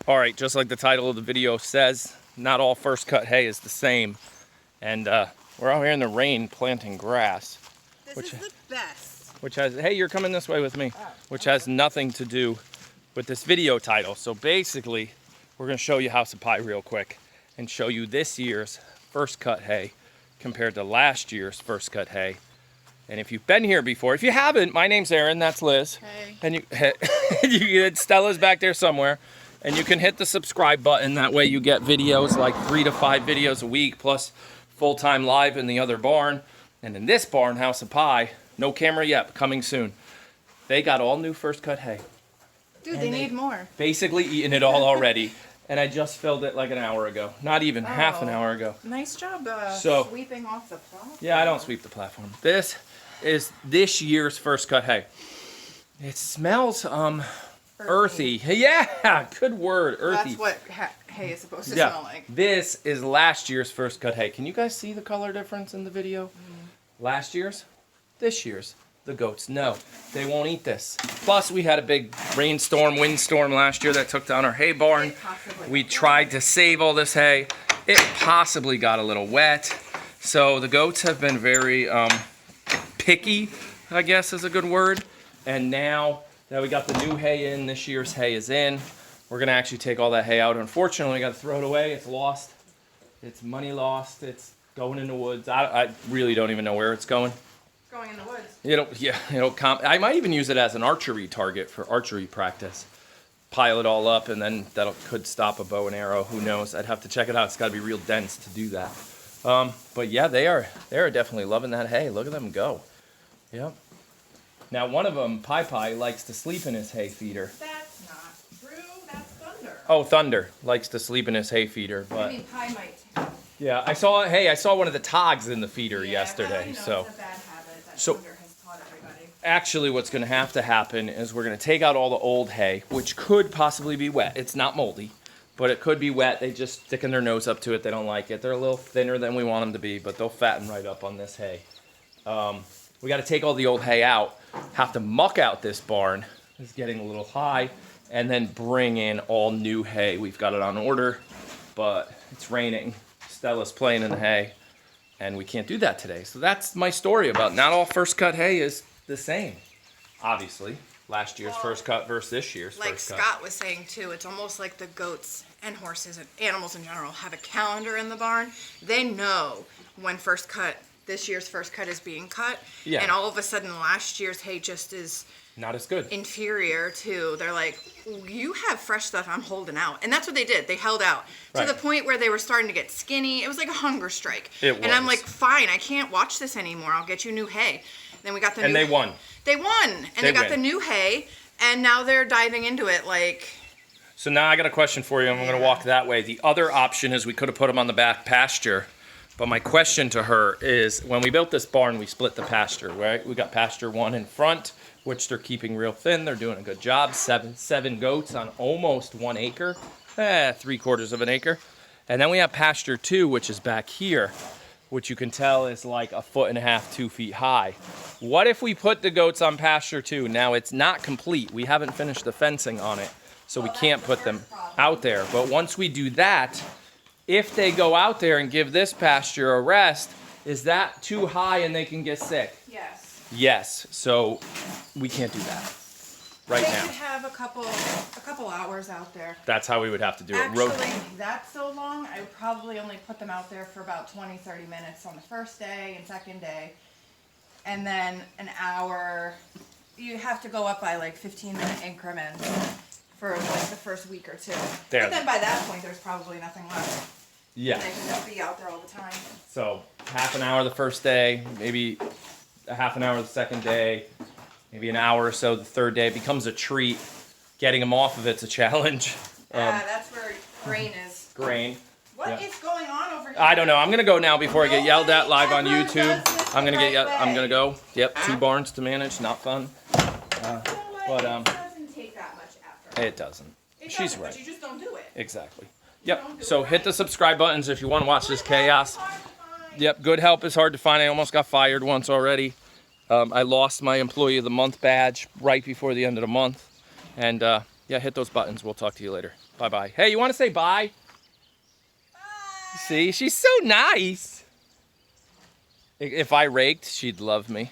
All right, just like the title of the video says, not all first cut hay is the same. And we're out here in the rain planting grass. This is the best. Which has, hey, you're coming this way with me. Which has nothing to do with this video title. So basically, we're gonna show you House of Pie real quick and show you this year's first cut hay compared to last year's first cut hay. And if you've been here before, if you haven't, my name's Aaron, that's Liz. Hey. And Stella's back there somewhere. And you can hit the subscribe button. That way you get videos like 3 to 5 videos a week, plus full-time live in the other barn. And in this barn, House of Pie, no camera yet, but coming soon. They got all new first cut hay. Dude, they need more. Basically eaten it all already. And I just filled it like an hour ago. Not even half an hour ago. Nice job sweeping off the platform. Yeah, I don't sweep the platform. This is this year's first cut hay. It smells earthy. Yeah, good word, earthy. That's what hay is supposed to smell like. This is last year's first cut hay. Can you guys see the color difference in the video? Last year's, this year's. The goats, no, they won't eat this. Plus, we had a big rainstorm, windstorm last year that took down our hay barn. We tried to save all this hay. It possibly got a little wet. So the goats have been very picky, I guess is a good word. And now that we got the new hay in, this year's hay is in, we're gonna actually take all that hay out. Unfortunately, we gotta throw it away. It's lost. It's money lost. It's going in the woods. I really don't even know where it's going. It's going in the woods. I might even use it as an archery target for archery practice. Pile it all up, and then could stop a bow and arrow. Who knows? I'd have to check it out. It's gotta be real dense to do that. But yeah, they are definitely loving that hay. Look at them go. Yep. Now, one of them, Pie, likes to sleep in his hay feeder. That's not true. That's Thunder. Oh, Thunder likes to sleep in his hay feeder, but I mean, Pie might too. yeah, I saw one of the togs in the feeder Yeah, yesterday. It's So a bad habit that So- Thunder has taught everybody. actually, what's going to have to happen is we're going to take out all the old hay, which could possibly be wet. It's not moldy, but it could be wet. They just sticking their nose up to it. They don't like it. They're a little thinner than we want them to be, but they'll fatten right up on this hay. We got to take all the old hay out, have to muck out this barn. It's getting a little high, and then bring in all new hay. We've got it on order, but it's raining. Stella's playing in the hay, and we can't do that today. So that's my story about not all first cut hay is the same. Obviously, last year's first cut versus this year's Like first cut. Scott was saying too, it's almost like the goats and horses and animals in general have a calendar in the barn. They know when this year's first cut is being cut. Yeah. And all of a sudden last year's hay just is Not as good. inferior to, they're like, you have fresh stuff, I'm holding out. And that's what they did. They held out to Right. the point where they were starting to get skinny. It was like a hunger strike. It And I'm was. like, fine, I can't watch this anymore. I'll get you new hay. Then we got the And new they won. They won. And they got win. the new hay, and now they're diving into it like, So now I got a question for you. I'm going to walk that way. The other option is we could have put them on the back pasture. But my question to her is, when we built this barn, we split the pasture, right? We got pasture 1 in front, which they're keeping real thin. They're doing a good job. Seven goats on almost 1 acre, 3/4 of an acre. And then we have pasture 2, which is back here, which you can tell is like 1.5 feet, 2 feet high. What if we put the goats on pasture 2? Now it's not complete. We haven't finished the fencing on it, so we can't put them out there. But once we do that, if they go out there and give this pasture a rest, is that too high and they can get sick? yes. Yes, so we can't do that right They now. could have a couple hours out there. That's how we would have to do it. Actually, that's so long, I would probably only put them out there for about 20, 30 minutes on the first day and second day. And then an hour, you have to go up by like 15-minute increments for like the first week or two. There. But then by that point, there's probably nothing left. Yeah, They can just be out there all the time. so half an hour the first day, maybe a half an hour the second day, maybe an hour or so the third day. It becomes a treat. Getting them off of it's a challenge. That's where grain is. Grain. What is Yeah. going on over here? I don't know. I'm gonna go now before I get yelled at live on Nobody YouTube. ever does this I'm gonna the get yelled. right I'm way. gonna go. Yep, 2 barns to manage. Not fun. But, It doesn't take that much effort. It doesn't. It She's doesn't, right. But you just don't do it. Exactly. Yep. So hit the subscribe buttons if you want to watch this chaos. Hard to find. Yep. Good help is hard to find. I almost got fired once already. I lost my Employee of the Month badge right before the end of the month, and Yeah, hit those buttons. We'll talk to you later. Bye-bye. Hey, you want to say bye? Bye. See, she's so nice. If I raked, she'd love me.